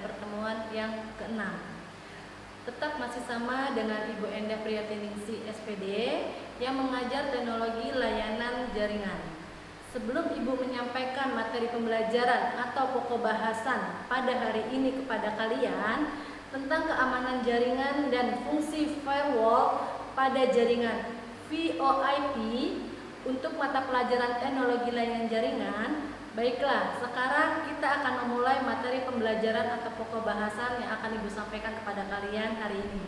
pertemuan yang ke-6. Tetap masih sama dengan Ibu Endah Priyatiningsih SPD yang mengajar teknologi layanan jaringan. Sebelum Ibu menyampaikan materi pembelajaran atau pokok bahasan pada hari ini kepada kalian tentang keamanan jaringan dan fungsi firewall pada jaringan VoIP untuk mata pelajaran teknologi layanan jaringan, baiklah, sekarang kita akan memulai materi pembelajaran atau pokok bahasan yang akan Ibu sampaikan kepada kalian hari ini.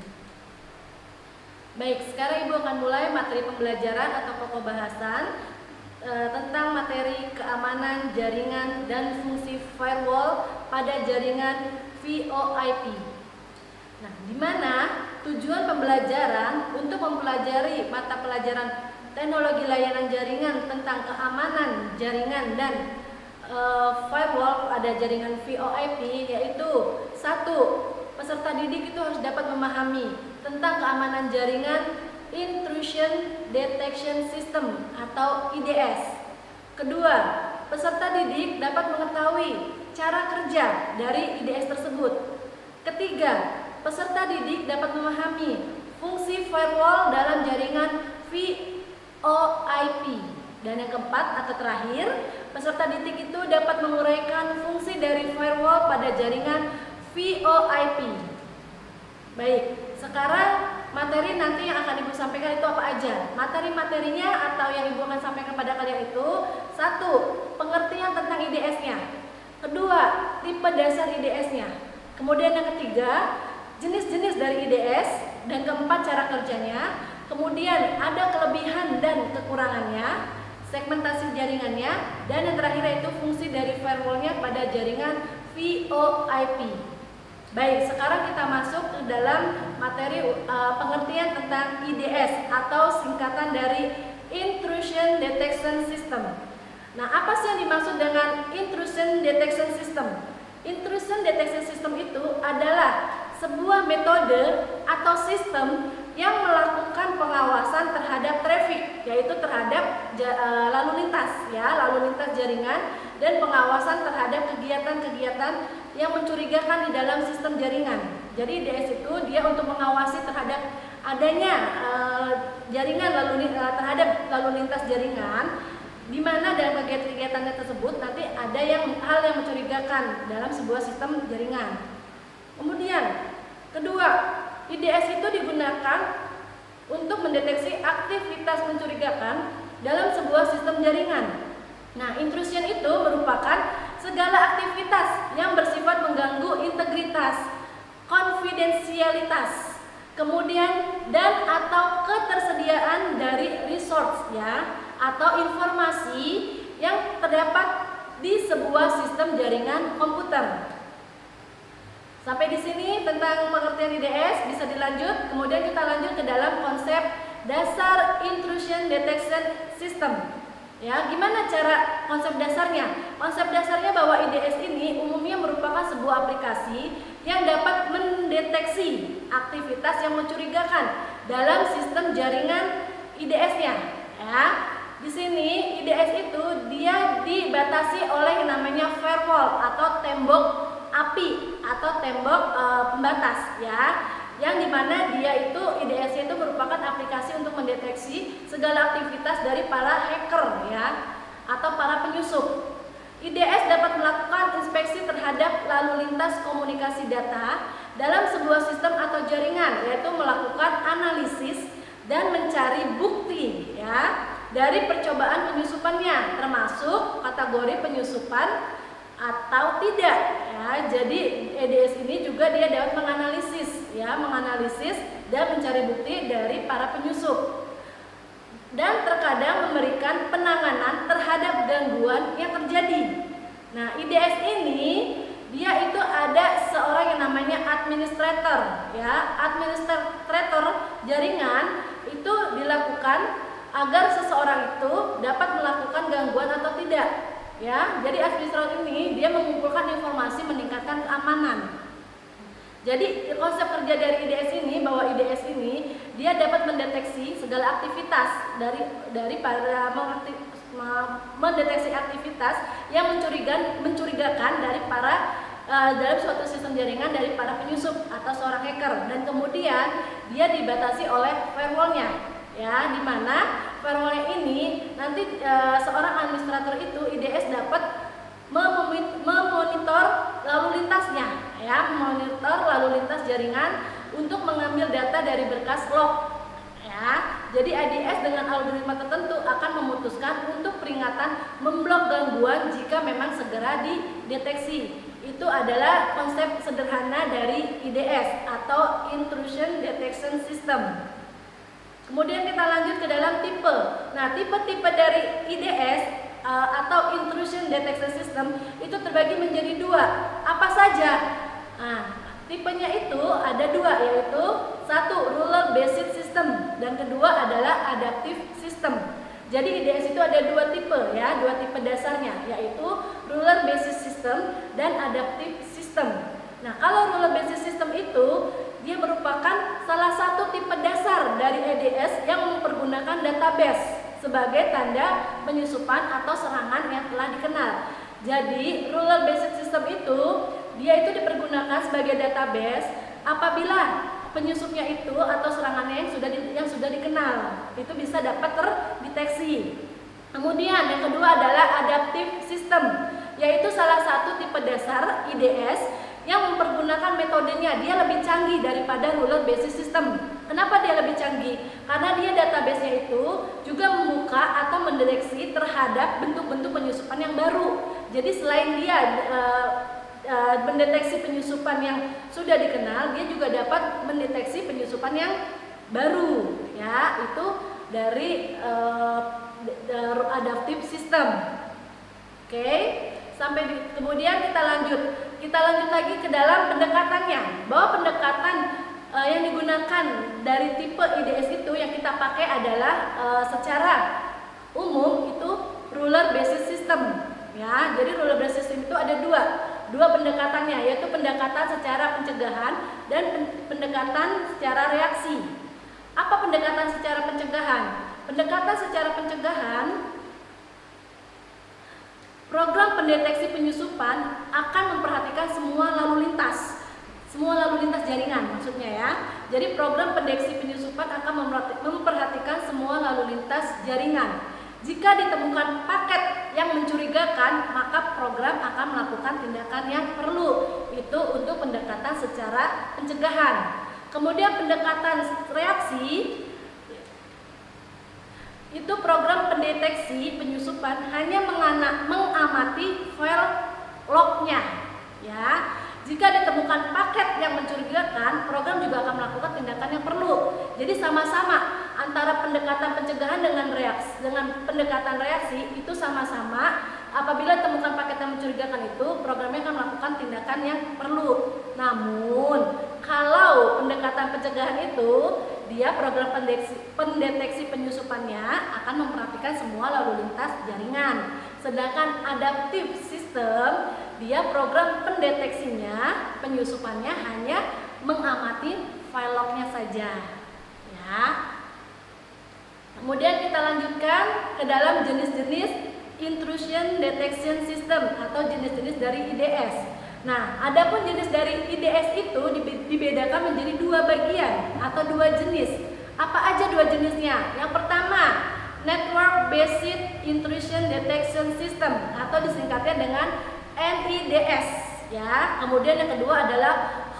Baik, sekarang Ibu akan mulai materi pembelajaran atau pokok bahasan tentang materi keamanan jaringan dan fungsi firewall pada jaringan VoIP. Nah, di mana tujuan pembelajaran untuk mempelajari mata pelajaran teknologi layanan jaringan tentang keamanan jaringan dan firewall pada jaringan VoIP, yaitu 1. Peserta didik itu harus dapat memahami tentang keamanan jaringan Intrusion Detection System atau IDS. Kedua, peserta didik dapat mengetahui cara kerja dari IDS tersebut. Ketiga, peserta didik dapat memahami fungsi firewall dalam jaringan VoIP. Dan yang keempat atau terakhir, peserta didik itu dapat menguraikan fungsi dari firewall pada jaringan VoIP. Baik, sekarang materi nanti yang akan Ibu sampaikan itu apa aja? Materi-materinya atau yang Ibu akan sampaikan pada kalian itu: 1. Pengertian tentang IDS-nya. Kedua, tipe dasar IDS-nya. Kemudian yang ketiga, jenis-jenis dari IDS. Dan keempat, cara kerjanya. Kemudian ada kelebihan dan kekurangannya, segmentasi jaringannya, dan yang terakhir yaitu fungsi dari firewall-nya pada jaringan VoIP. Baik, sekarang kita masuk ke dalam materi pengertian tentang IDS atau singkatan dari Intrusion Detection System. Nah, apa sih yang dimaksud dengan Intrusion Detection System? Intrusion Detection System itu adalah sebuah metode atau sistem yang melakukan pengawasan terhadap traffic, yaitu terhadap lalu lintas jaringan, dan pengawasan terhadap kegiatan-kegiatan yang mencurigakan di dalam sistem jaringan. Jadi IDS itu dia untuk mengawasi terhadap adanya jaringan terhadap lalu lintas jaringan, di mana dalam kegiatan-kegiatannya tersebut nanti ada hal yang mencurigakan dalam sebuah sistem jaringan. Kemudian kedua, IDS itu digunakan untuk mendeteksi aktivitas mencurigakan dalam sebuah sistem jaringan. Nah, intrusion itu merupakan segala aktivitas yang bersifat mengganggu integritas, konfidensialitas, kemudian dan atau ketersediaan dari resource atau informasi yang terdapat di sebuah sistem jaringan komputer. Sampai di sini tentang pengertian IDS bisa dilanjut. Kemudian kita lanjut ke dalam konsep dasar Intrusion Detection System. Ya, gimana cara konsep dasarnya? Konsep dasarnya bahwa IDS ini umumnya merupakan sebuah aplikasi yang dapat mendeteksi aktivitas yang mencurigakan dalam sistem jaringan IDS-nya. Ya, di sini IDS itu dia dibatasi oleh yang namanya firewall atau tembok api atau tembok pembatas, yang dimana dia itu IDS itu merupakan aplikasi untuk mendeteksi segala aktivitas dari para hacker atau para penyusup. IDS dapat melakukan inspeksi terhadap lalu lintas komunikasi data dalam sebuah sistem atau jaringan, yaitu melakukan analisis dan mencari bukti dari percobaan penyusupannya, termasuk kategori penyusupan atau tidak. Jadi IDS ini juga dia dapat menganalisis dan mencari bukti dari para penyusup, dan terkadang memberikan penanganan terhadap gangguan yang terjadi. Nah, IDS ini dia itu ada seorang yang namanya administrator. Administrator jaringan itu dilakukan agar seseorang itu dapat melakukan gangguan atau tidak. Jadi administrator ini dia mengumpulkan informasi meningkatkan keamanan. Jadi konsep kerja dari IDS ini bahwa IDS ini dia dapat mendeteksi segala aktivitas dari para mendeteksi aktivitas yang mencurigakan dari para dalam suatu sistem jaringan dari para penyusup atau seorang hacker, dan kemudian dia dibatasi oleh firewallnya, ya, di mana firewallnya ini nanti seorang administrator itu IDS dapat memonitor lalu lintasnya, ya, memonitor lalu lintas jaringan untuk mengambil data dari berkas log, ya. Jadi IDS dengan algoritma tertentu akan memutuskan untuk peringatan memblok gangguan jika memang segera dideteksi. Itu adalah konsep sederhana dari IDS atau Intrusion Detection System. Kemudian kita lanjut ke dalam tipe. Nah, tipe-tipe dari IDS atau Intrusion Detection System itu terbagi menjadi dua. Apa saja? Nah, tipenya itu ada dua, yaitu satu Rule Based System dan kedua adalah Adaptive System. Jadi IDS itu ada dua tipe, ya, dua tipe dasarnya, yaitu Rule Based System dan Adaptive System. Nah, kalau Rule Based System itu dia merupakan salah satu tipe dasar dari IDS yang mempergunakan database sebagai tanda penyusupan atau serangan yang telah dikenal. Jadi Rule Based System itu dia itu dipergunakan sebagai database apabila penyusupnya itu atau serangannya yang sudah dikenal itu bisa dapat terdeteksi. Kemudian yang kedua adalah Adaptive System, yaitu salah satu tipe dasar IDS yang mempergunakan metodenya dia lebih canggih daripada Rule Based System. Kenapa dia lebih canggih? Karena dia database-nya itu juga membuka atau mendeteksi terhadap bentuk-bentuk penyusupan yang baru. Jadi selain dia mendeteksi penyusupan yang sudah dikenal, dia juga dapat mendeteksi penyusupan yang baru, ya, itu dari Adaptive System. Oke, kemudian kita lanjut lagi ke dalam pendekatannya, bahwa pendekatan yang digunakan dari tipe IDS itu yang kita pakai adalah secara umum itu Rule Based System, ya. Jadi Rule Based System itu ada dua pendekatannya, yaitu pendekatan secara pencegahan dan pendekatan secara reaksi. Apa pendekatan secara pencegahan? Pendekatan secara pencegahan, program pendeteksi penyusupan akan memperhatikan semua lalu lintas jaringan, maksudnya, ya. Jadi program pendeteksi penyusupan akan memperhatikan semua lalu lintas jaringan. Jika ditemukan paket yang mencurigakan, maka program akan melakukan tindakan yang perlu. Itu untuk pendekatan secara pencegahan. Kemudian pendekatan reaksi, itu program pendeteksi penyusupan hanya mengamati file lognya, ya. Jika ditemukan paket yang mencurigakan, program juga akan melakukan tindakan yang perlu. Jadi sama-sama antara pendekatan pencegahan dengan pendekatan reaksi itu sama-sama. Apabila ditemukan paket yang mencurigakan itu, programnya akan melakukan tindakan yang perlu. Namun, kalau pendekatan pencegahan itu, dia program pendeteksi penyusupannya akan memperhatikan semua lalu lintas jaringan. Sedangkan Adaptive System, dia program pendeteksinya, penyusupannya hanya mengamati file lognya saja, ya. Kemudian kita lanjutkan ke dalam jenis-jenis Intrusion Detection System atau jenis-jenis dari IDS. Nah, adapun jenis dari IDS itu dibedakan menjadi dua bagian atau dua jenis. Apa aja dua jenisnya? Yang pertama, Network Based Intrusion Detection System atau disingkatnya dengan NIDS, ya. Kemudian yang kedua adalah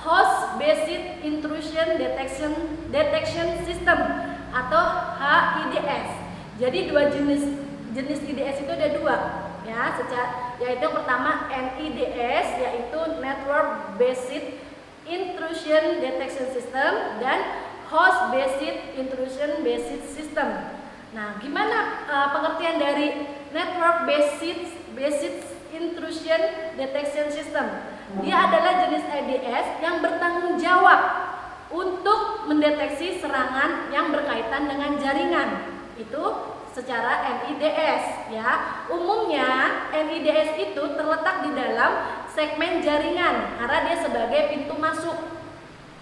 Host Based Intrusion Detection System atau HIDS. Jadi dua jenis IDS itu ada dua, ya, yaitu yang pertama NIDS, yaitu Network Based Intrusion Detection System, dan Host Based Intrusion System. Nah, gimana pengertian dari Network Based Intrusion Detection System? Dia adalah jenis IDS yang bertanggung jawab untuk mendeteksi serangan yang berkaitan dengan jaringan. Itu secara NIDS, ya. Umumnya NIDS itu terletak di dalam segmen jaringan karena dia sebagai pintu masuk,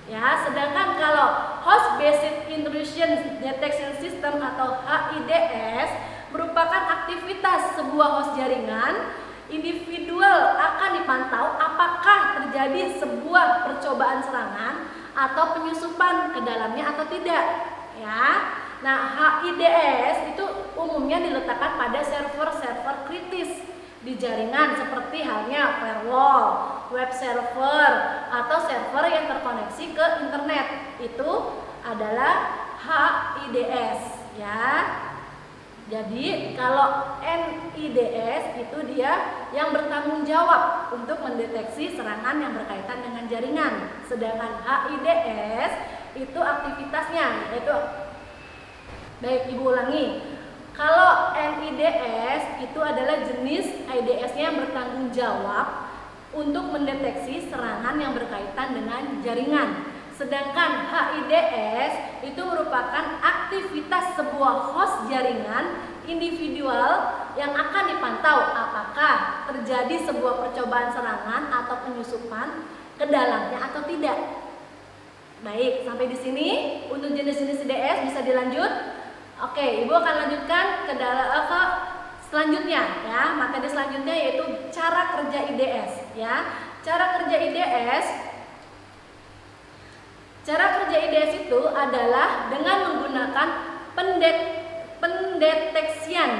ya. Sedangkan kalau Host Based Intrusion Detection System atau HIDS merupakan aktivitas sebuah host jaringan. Individual akan dipantau apakah terjadi sebuah percobaan serangan atau penyusupan ke dalamnya atau tidak, ya. Nah, HIDS itu umumnya diletakkan pada server-server kritis di jaringan seperti halnya firewall, web server, atau server yang terkoneksi ke internet. Itu adalah HIDS, ya. Jadi kalau NIDS itu dia yang bertanggung jawab untuk mendeteksi serangan yang berkaitan dengan jaringan. Sedangkan HIDS itu aktivitasnya yaitu, baik Ibu ulangi. Kalau NIDS itu adalah jenis IDS-nya yang bertanggung jawab untuk mendeteksi serangan yang berkaitan dengan jaringan. Sedangkan HIDS itu merupakan aktivitas sebuah host jaringan individual yang akan dipantau apakah terjadi sebuah percobaan serangan atau penyusupan ke dalamnya atau tidak. Baik, sampai di sini untuk jenis-jenis IDS bisa dilanjut. Oke, Ibu akan lanjutkan ke selanjutnya, ya. Materi selanjutnya yaitu cara kerja IDS, ya. Cara kerja IDS itu adalah dengan menggunakan pendeteksian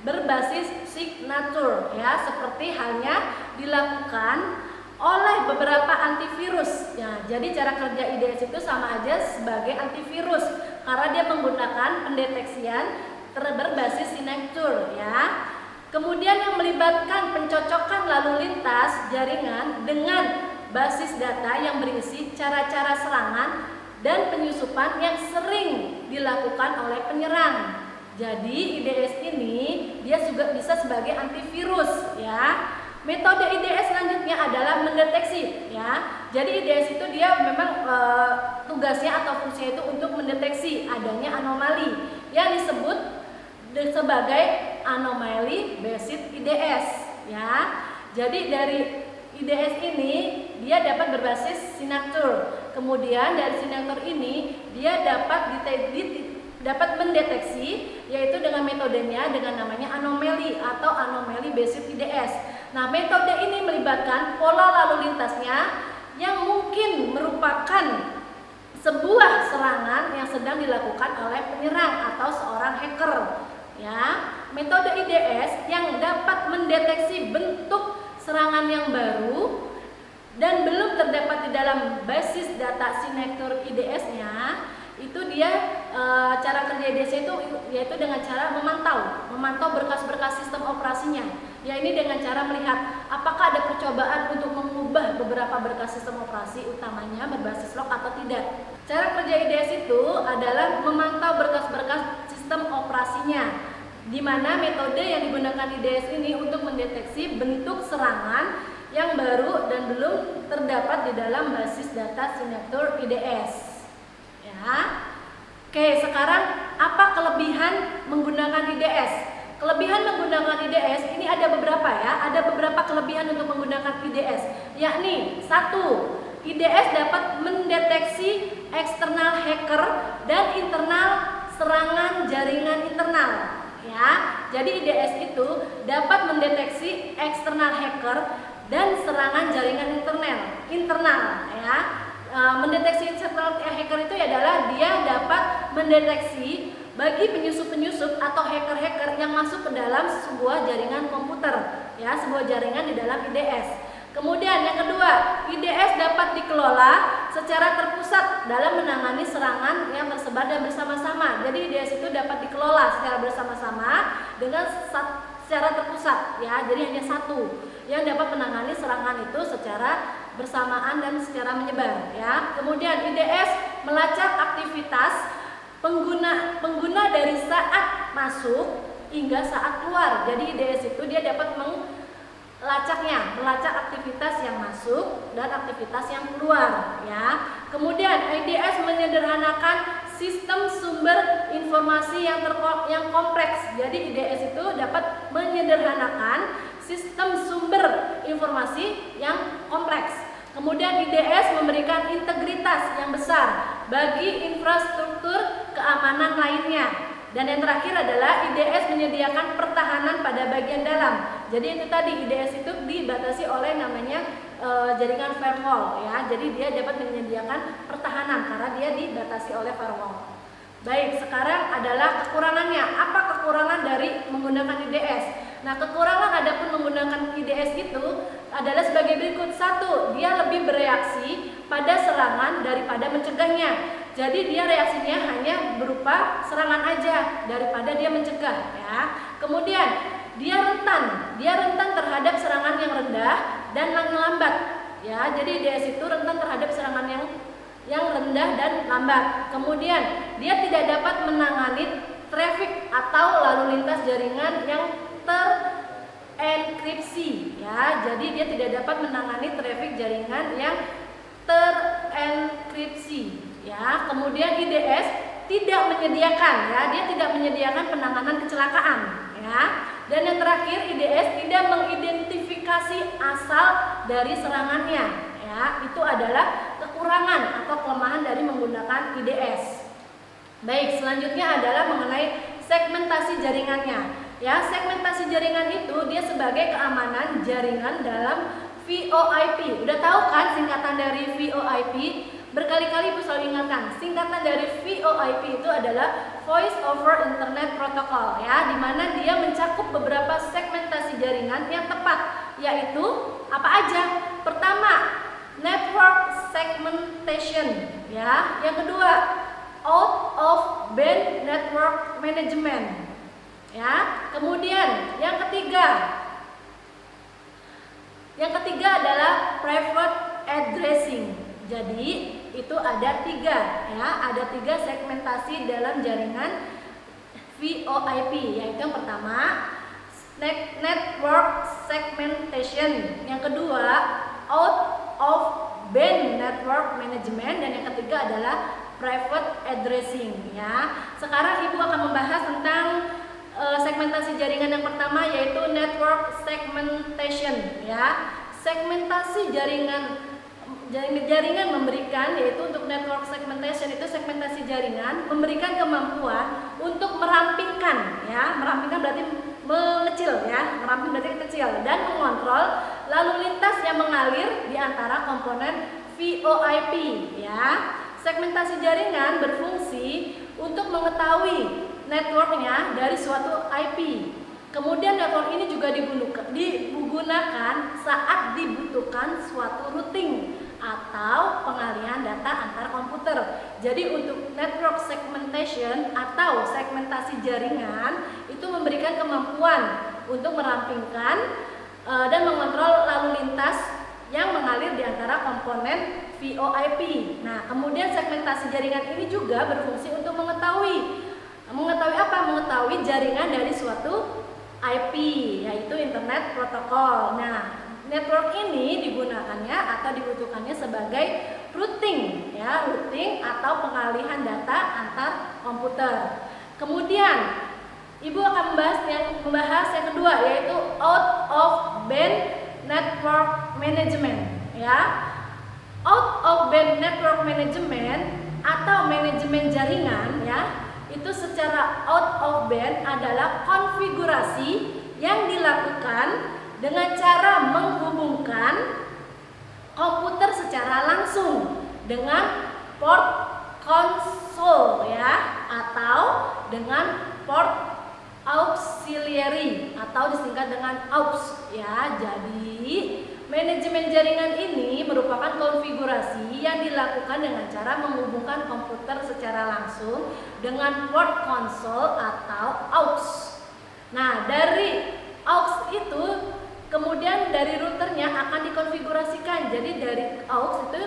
berbasis signature, ya, seperti halnya dilakukan oleh beberapa antivirus, ya. Jadi cara kerja IDS itu sama aja sebagai antivirus karena dia menggunakan pendeteksian berbasis signature, ya. Kemudian yang melibatkan pencocokan lalu lintas jaringan dengan basis data yang berisi cara-cara serangan dan penyusupan yang sering dilakukan oleh penyerang. Jadi IDS ini dia juga bisa sebagai antivirus, ya. Metode IDS selanjutnya adalah mendeteksi, ya. Jadi IDS itu dia memang tugasnya atau fungsinya itu untuk mendeteksi adanya anomali yang disebut sebagai anomaly based IDS, ya. Jadi dari IDS ini dia dapat berbasis signature. Kemudian dari signature ini dia dapat mendeteksi, yaitu dengan metodenya dengan namanya anomaly atau anomaly based IDS. Nah, metode ini melibatkan pola lalu lintasnya yang mungkin merupakan sebuah serangan yang sedang dilakukan oleh penyerang atau seorang hacker, ya. Metode IDS yang dapat mendeteksi bentuk serangan yang baru dan belum terdapat di dalam basis data signature IDS-nya, itu dia cara kerja IDS itu yaitu dengan cara memantau berkas-berkas sistem operasinya. Ya, ini dengan cara melihat apakah ada percobaan untuk mengubah beberapa berkas sistem operasi utamanya berbasis log atau tidak. Cara kerja IDS itu adalah memantau berkas-berkas sistem operasinya, di mana metode yang digunakan IDS ini untuk mendeteksi bentuk serangan yang baru dan belum terdapat di dalam basis data signature IDS, ya. Oke, sekarang apa kelebihan menggunakan IDS? Kelebihan menggunakan IDS ini ada beberapa, ya. Ada beberapa kelebihan untuk menggunakan IDS, yakni 1. IDS dapat mendeteksi eksternal hacker dan internal serangan jaringan internal, ya. Jadi IDS itu dapat mendeteksi eksternal hacker dan serangan jaringan internal, ya. Mendeteksi eksternal hacker itu adalah dia dapat mendeteksi bagi penyusup-penyusup atau hacker-hacker yang masuk ke dalam sebuah jaringan komputer, ya, sebuah jaringan di dalam IDS. Kemudian yang kedua, IDS dapat dikelola secara terpusat dalam menangani serangan yang tersebar dan bersama-sama. Jadi IDS itu dapat dikelola secara bersama-sama dengan secara terpusat, ya. Jadi hanya satu yang dapat menangani serangan itu secara bersamaan dan secara menyebar, ya. Kemudian IDS melacak aktivitas pengguna dari saat masuk hingga saat keluar. Jadi IDS itu dia dapat melacak aktivitas yang masuk dan aktivitas yang keluar, ya. Kemudian IDS menyederhanakan sistem sumber informasi yang kompleks. Jadi IDS itu dapat menyederhanakan sistem sumber informasi yang kompleks. Kemudian IDS memberikan integritas yang besar bagi infrastruktur keamanan lainnya. Dan yang terakhir adalah IDS menyediakan pertahanan pada bagian dalam. Jadi itu tadi IDS itu dibatasi oleh namanya jaringan firewall ya. Jadi dia dapat menyediakan pertahanan karena dia dibatasi oleh firewall. Baik, sekarang adalah kekurangannya. Apa kekurangan dari menggunakan IDS? Nah, kekurangan adapun menggunakan IDS itu adalah sebagai berikut. Satu, dia lebih bereaksi pada serangan daripada mencegahnya. Jadi dia reaksinya hanya berupa serangan aja daripada dia mencegah ya. Kemudian dia rentan terhadap serangan yang rendah dan yang lambat ya. Jadi IDS itu rentan terhadap serangan yang rendah dan lambat. Kemudian dia tidak dapat menangani traffic atau lalu lintas jaringan yang terenkripsi ya. Jadi dia tidak dapat menangani traffic jaringan yang terenkripsi ya. Kemudian IDS tidak menyediakan ya, dia tidak menyediakan penanganan kecelakaan ya. Dan yang terakhir, IDS tidak mengidentifikasi asal dari serangannya ya. Itu adalah kekurangan atau kelemahan dari menggunakan IDS. Baik, selanjutnya adalah mengenai segmentasi jaringannya. Ya, segmentasi jaringan itu dia sebagai keamanan jaringan dalam VoIP. Udah tahu kan singkatan dari VoIP? Berkali-kali Ibu selalu ingatkan, singkatan dari VoIP itu adalah Voice over Internet Protocol ya, dimana dia mencakup beberapa segmentasi jaringan yang tepat, yaitu apa aja? Pertama, network segmentation ya. Yang kedua, out of band network management ya. Kemudian yang ketiga adalah private addressing. Jadi itu ada tiga ya, ada tiga segmentasi dalam jaringan VoIP, yaitu yang pertama network segmentation, yang kedua out of band network management, dan yang ketiga adalah private addressing ya. Sekarang Ibu akan membahas tentang segmentasi jaringan yang pertama, yaitu network segmentation ya. Segmentasi jaringan memberikan, yaitu untuk network segmentation itu segmentasi jaringan memberikan kemampuan untuk merampingkan ya, merampingkan berarti mengecil ya, meramping berarti kecil, dan mengontrol lalu lintas yang mengalir di antara komponen VoIP ya. Segmentasi jaringan berfungsi untuk mengetahui networknya dari suatu IP. Kemudian network ini juga digunakan saat dibutuhkan suatu routing atau pengalihan data antar komputer. Jadi untuk network segmentation atau segmentasi jaringan itu memberikan kemampuan untuk merampingkan dan mengontrol lalu lintas yang mengalir di antara komponen VoIP. Nah, kemudian segmentasi jaringan ini juga berfungsi untuk mengetahui apa? Mengetahui jaringan dari suatu IP, yaitu Internet Protocol. Nah, network ini digunakannya atau dibutuhkannya sebagai routing ya, routing atau pengalihan data antar komputer. Kemudian Ibu akan membahas yang kedua, yaitu out of band network management ya. Out of band network management atau manajemen jaringan ya, itu secara out of band adalah konfigurasi yang dilakukan dengan cara menghubungkan komputer secara langsung dengan port console ya, atau dengan port auxiliary atau disingkat dengan AUX ya. Jadi manajemen jaringan ini merupakan konfigurasi yang dilakukan dengan cara menghubungkan komputer secara langsung dengan port console atau AUX. Nah, dari AUX itu kemudian dari routernya akan dikonfigurasikan. Jadi dari AUX itu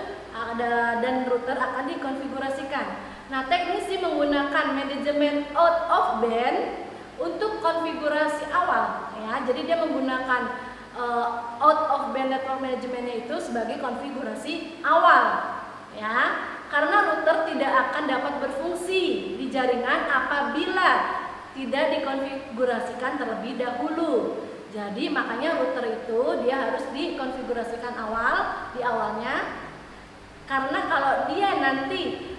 dan router akan dikonfigurasikan. Nah, teknisi menggunakan manajemen out of band untuk konfigurasi awal ya. Jadi dia menggunakan out of band network manajemennya itu sebagai konfigurasi awal ya, karena router tidak akan dapat berfungsi di jaringan apabila tidak dikonfigurasikan terlebih dahulu. Jadi makanya router itu dia harus dikonfigurasikan di awalnya, karena kalau dia nanti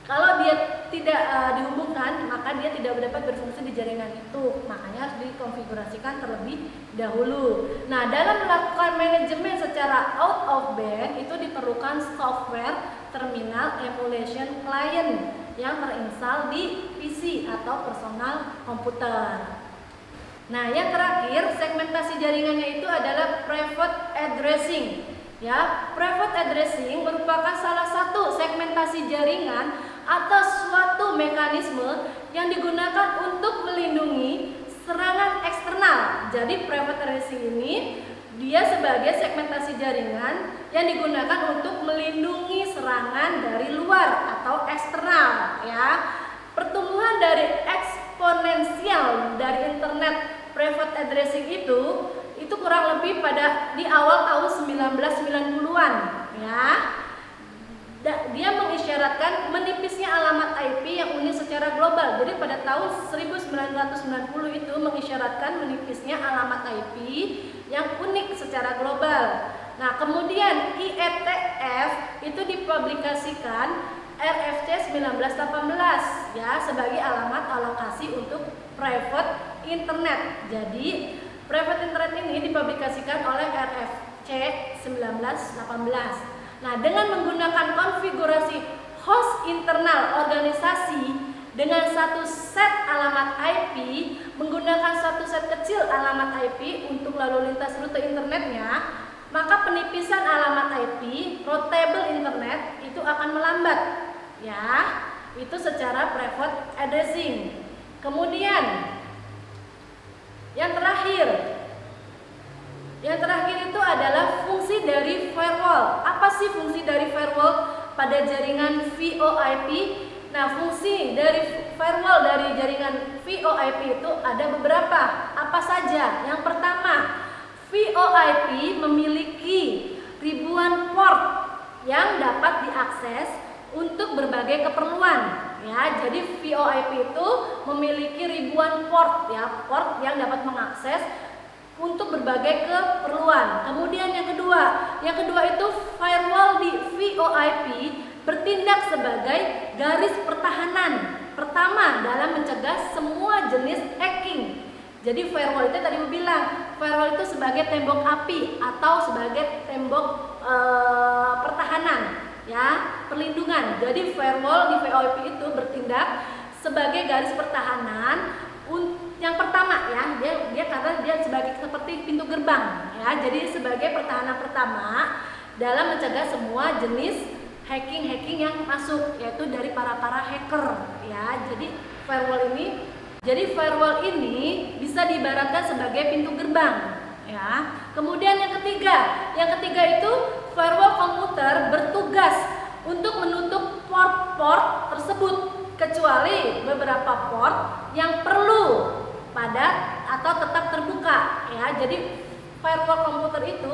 kalau dia tidak dihubungkan, maka dia tidak dapat berfungsi di jaringan itu. Makanya harus dikonfigurasikan terlebih dahulu. Nah, dalam melakukan manajemen secara out of band itu diperlukan software terminal emulation client yang terinstall di PC atau personal komputer. Nah, yang terakhir segmentasi jaringannya itu adalah private addressing. Ya, private addressing merupakan salah satu segmentasi jaringan atau suatu mekanisme yang digunakan untuk melindungi serangan eksternal. Jadi private addressing ini dia sebagai segmentasi jaringan yang digunakan untuk melindungi serangan dari luar atau eksternal, ya. Pertumbuhan dari eksponensial dari internet private addressing itu kurang lebih pada di awal tahun 1990-an, ya. Dia mengisyaratkan menipisnya alamat IP yang unik secara global. Jadi pada tahun 1990 itu mengisyaratkan menipisnya alamat IP yang unik secara global. Nah, kemudian IETF itu dipublikasikan RFC 1918 ya sebagai alamat alokasi untuk private internet. Jadi private internet ini dipublikasikan oleh RFC 1918. Nah, dengan menggunakan konfigurasi host internal organisasi dengan satu set alamat IP, menggunakan satu set kecil alamat IP untuk lalu lintas rute internetnya, maka penipisan alamat IP, routable internet itu akan melambat. Ya, itu secara private addressing. Kemudian yang terakhir itu adalah fungsi dari firewall. Apa sih fungsi dari firewall pada jaringan VoIP? Nah, fungsi dari firewall dari jaringan VoIP itu ada beberapa. Apa saja? Yang pertama, VoIP memiliki ribuan port yang dapat diakses untuk berbagai keperluan. Ya, jadi VoIP itu memiliki ribuan port, ya, port yang dapat mengakses untuk berbagai keperluan. Kemudian yang kedua itu firewall di VoIP bertindak sebagai garis pertahanan pertama dalam mencegah semua jenis hacking. Jadi firewall itu tadi aku bilang, firewall itu sebagai tembok api atau sebagai tembok pertahanan, ya, perlindungan. Jadi firewall di VoIP itu bertindak sebagai garis pertahanan. Yang pertama, ya, dia karena dia sebagai seperti pintu gerbang, ya. Jadi sebagai pertahanan pertama dalam mencegah semua jenis hacking yang masuk, yaitu dari para hacker, ya. Jadi firewall ini bisa diibaratkan sebagai pintu gerbang, ya. Kemudian yang ketiga itu firewall komputer bertugas untuk menutup port-port tersebut kecuali beberapa port yang perlu atau tetap terbuka, ya. Jadi firewall komputer itu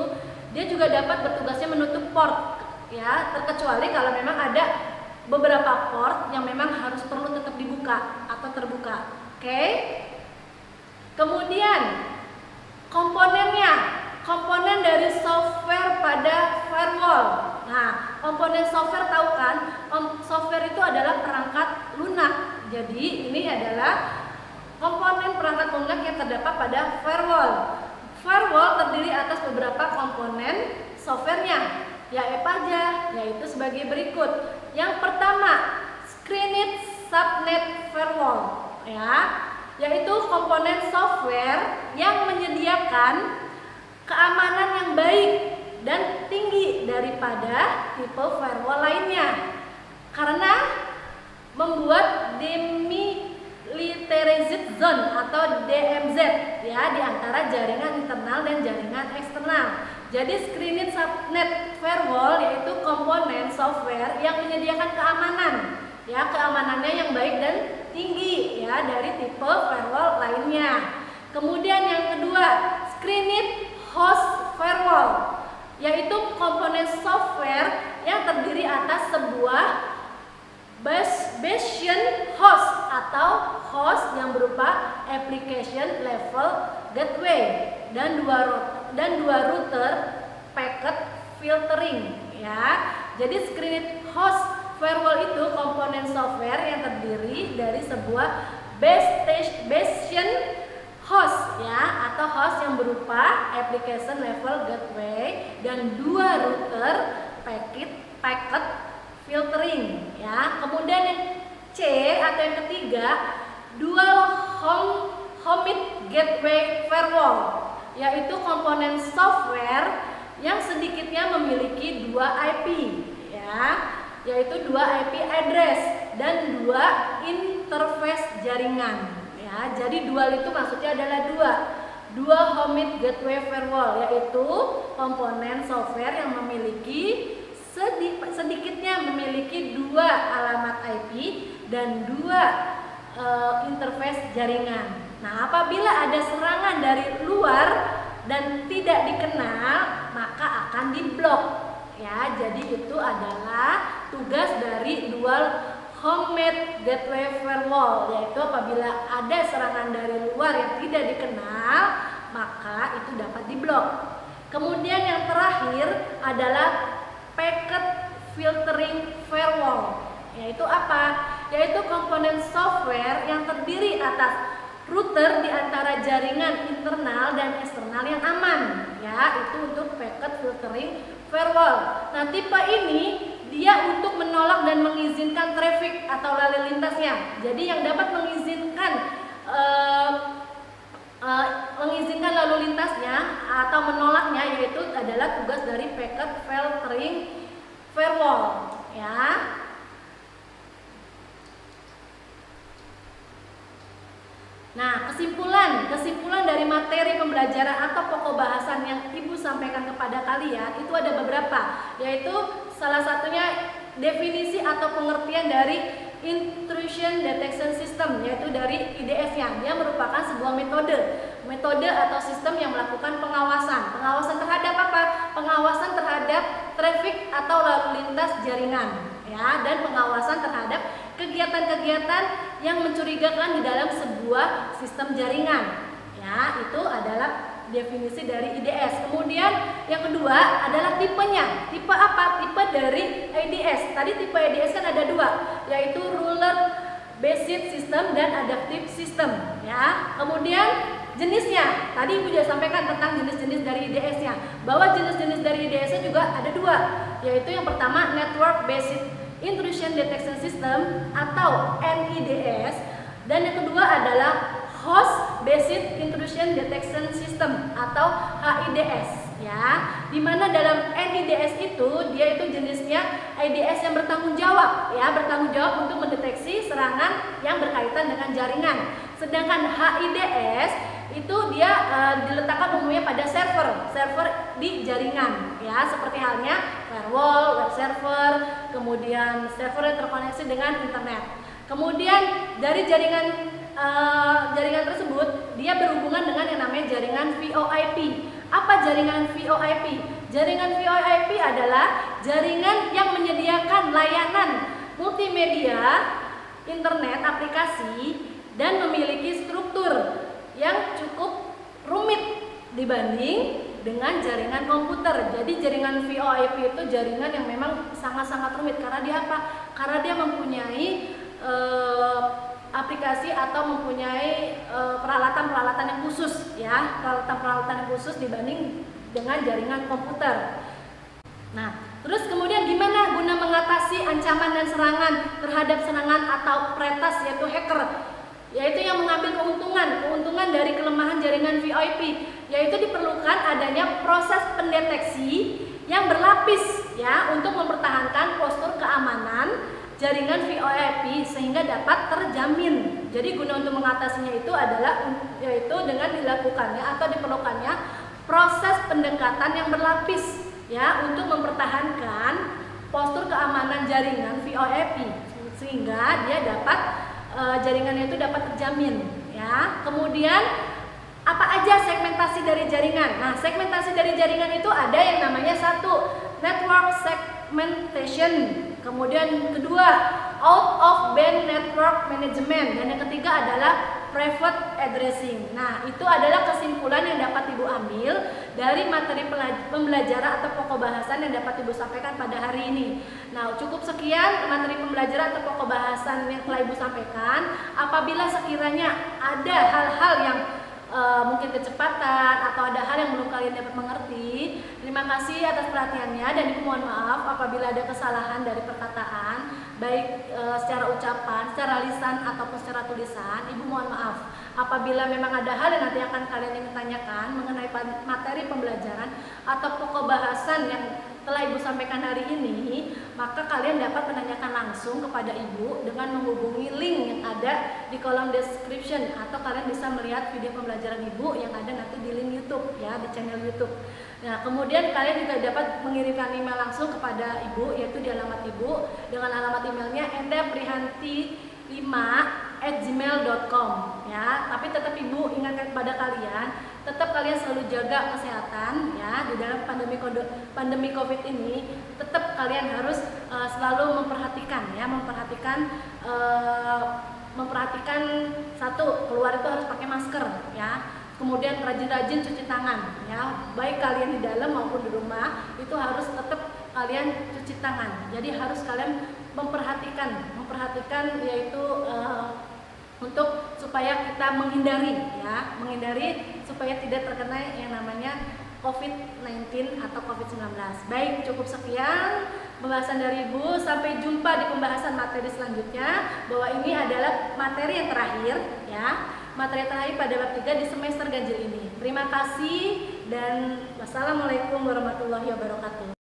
dia juga dapat bertugasnya menutup port, ya, terkecuali kalau memang ada beberapa port yang memang harus perlu tetap dibuka atau terbuka. Oke. Kemudian komponen dari software pada firewall. Nah, komponen software tahu kan? Software itu adalah perangkat lunak. Jadi ini adalah komponen perangkat lunak yang terdapat pada firewall. Firewall terdiri atas beberapa komponen softwarenya. Ya, apa aja? Yaitu sebagai berikut. Yang pertama, screened subnet firewall, ya, yaitu komponen software yang menyediakan keamanan yang baik dan tinggi daripada tipe firewall lainnya karena membuat demilitarized zone atau DMZ, ya, di antara jaringan internal dan jaringan eksternal. Jadi screened subnet firewall yaitu komponen software yang menyediakan keamanan, ya, keamanannya yang baik dan tinggi, ya, dari tipe firewall lainnya. Kemudian yang kedua, screened host firewall, yaitu komponen software yang terdiri atas sebuah bastion host atau host yang berupa application level gateway dan dua router packet filtering, ya. Jadi screened host firewall itu komponen software yang terdiri dari sebuah bastion host ya, atau host yang berupa application level gateway dan 2 router packet filtering ya. Kemudian yang C atau yang ketiga, dual homid gateway firewall, yaitu komponen software yang sedikitnya memiliki 2 IP ya, yaitu 2 IP address dan 2 interface jaringan ya. Jadi dual itu maksudnya adalah dua homid gateway firewall, yaitu komponen software yang memiliki sedikitnya memiliki 2 alamat IP dan 2 interface jaringan. Nah, apabila ada serangan dari luar dan tidak dikenal, maka akan diblok ya. Jadi itu adalah tugas dari dual homid gateway firewall, yaitu apabila ada serangan dari luar yang tidak dikenal, maka itu dapat diblok. Kemudian yang terakhir adalah packet filtering firewall, yaitu apa? Yaitu komponen software yang terdiri atas router di antara jaringan internal dan eksternal yang aman ya, itu untuk packet filtering firewall. Nah, tipe ini dia untuk menolak dan mengizinkan traffic atau lalu lintasnya. Jadi yang dapat mengizinkan lalu lintasnya atau menolaknya yaitu adalah tugas dari packet filtering firewall ya. Nah, kesimpulan dari materi pembelajaran atau pokok bahasan yang Ibu sampaikan kepada kalian itu ada beberapa, yaitu salah satunya definisi atau pengertian dari intrusion detection system, yaitu dari IDS-nya. Dia merupakan sebuah metode atau sistem yang melakukan pengawasan terhadap apa? Pengawasan terhadap traffic atau lalu lintas jaringan ya, dan pengawasan terhadap kegiatan-kegiatan yang mencurigakan di dalam sebuah sistem jaringan ya. Itu adalah definisi dari IDS. Kemudian yang kedua adalah tipenya. Tipe apa? Tipe dari IDS. Tadi tipe IDS kan ada 2, yaitu ruler based system dan adaptive system ya. Kemudian jenisnya, tadi Ibu sudah sampaikan tentang jenis-jenis dari IDS-nya, bahwa jenis-jenis dari IDS-nya juga ada 2, yaitu yang pertama network based intrusion detection system atau NIDS, dan yang kedua adalah host based intrusion detection system atau HIDS ya. Dimana dalam NIDS itu dia itu jenisnya IDS yang bertanggung jawab ya, bertanggung jawab untuk mendeteksi serangan yang berkaitan dengan jaringan. Sedangkan HIDS itu dia diletakkan umumnya pada server di jaringan ya, seperti halnya firewall, web server, kemudian server yang terkoneksi dengan internet. Kemudian dari jaringan tersebut dia berhubungan dengan yang namanya jaringan VoIP. Apa jaringan VoIP? Jaringan VoIP adalah jaringan yang menyediakan layanan multimedia, internet, aplikasi, dan memiliki struktur yang cukup rumit dibanding dengan jaringan komputer. Jadi jaringan VoIP itu jaringan yang memang sangat-sangat rumit. Karena dia apa? Karena dia mempunyai aplikasi atau mempunyai peralatan-peralatan yang khusus ya, peralatan-peralatan yang khusus dibanding dengan jaringan komputer. Nah, terus kemudian gimana guna mengatasi ancaman dan serangan terhadap serangan atau peretas, yaitu hacker, yaitu yang mengambil keuntungan dari kelemahan jaringan VoIP, yaitu diperlukan adanya proses pendeteksi yang berlapis ya, untuk mempertahankan postur keamanan jaringan VoIP sehingga dapat terjamin. Jadi guna untuk mengatasinya itu adalah yaitu dengan dilakukannya atau diperlukannya proses pendekatan yang berlapis ya, untuk mempertahankan postur keamanan jaringan VoIP sehingga dia dapat jaringannya itu dapat terjamin ya. Kemudian apa aja segmentasi dari jaringan? Nah, segmentasi dari jaringan itu ada yang namanya satu, network segmentation. Kemudian kedua, out of band network management, dan yang ketiga adalah private addressing. Nah, itu adalah kesimpulan yang dapat Ibu ambil dari materi pembelajaran atau pokok bahasan yang dapat Ibu sampaikan pada hari ini. Nah, cukup sekian materi pembelajaran atau pokok bahasan yang telah Ibu sampaikan. Apabila sekiranya ada hal-hal yang mungkin kecepatan atau ada hal yang belum kalian dapat mengerti, terima kasih atas perhatiannya, dan Ibu mohon maaf apabila ada kesalahan dari perkataan baik secara ucapan, secara lisan ataupun secara tulisan. Ibu mohon maaf apabila memang ada hal yang nanti akan kalian ingin tanyakan mengenai materi pembelajaran atau pokok bahasan yang telah Ibu sampaikan hari ini, maka kalian dapat menanyakan langsung kepada Ibu dengan menghubungi link yang ada di kolom description, atau kalian bisa melihat video pembelajaran Ibu yang ada nanti di link YouTube ya, di channel YouTube. Nah, kemudian kalian juga dapat mengirimkan email langsung kepada Ibu, yaitu di alamat Ibu dengan alamat emailnya endaprihanti5@gmail.com ya. Tapi tetap Ibu ingatkan kepada kalian, tetap kalian selalu jaga kesehatan ya di dalam pandemi Covid ini. Tetap kalian harus selalu memperhatikan ya, memperhatikan satu, keluar itu harus pakai masker ya. Kemudian rajin-rajin cuci tangan ya, baik kalian di dalam maupun di rumah itu harus tetap kalian cuci tangan. Jadi harus kalian memperhatikan yaitu untuk supaya kita menghindari supaya tidak terkena yang namanya COVID-19 atau COVID-19. Baik, cukup sekian pembahasan dari Ibu. Sampai jumpa di pembahasan materi selanjutnya, bahwa ini adalah materi yang terakhir ya. Materi terakhir pada bab 3 di semester ganjil ini. Terima kasih dan wassalamualaikum warahmatullahi wabarakatuh.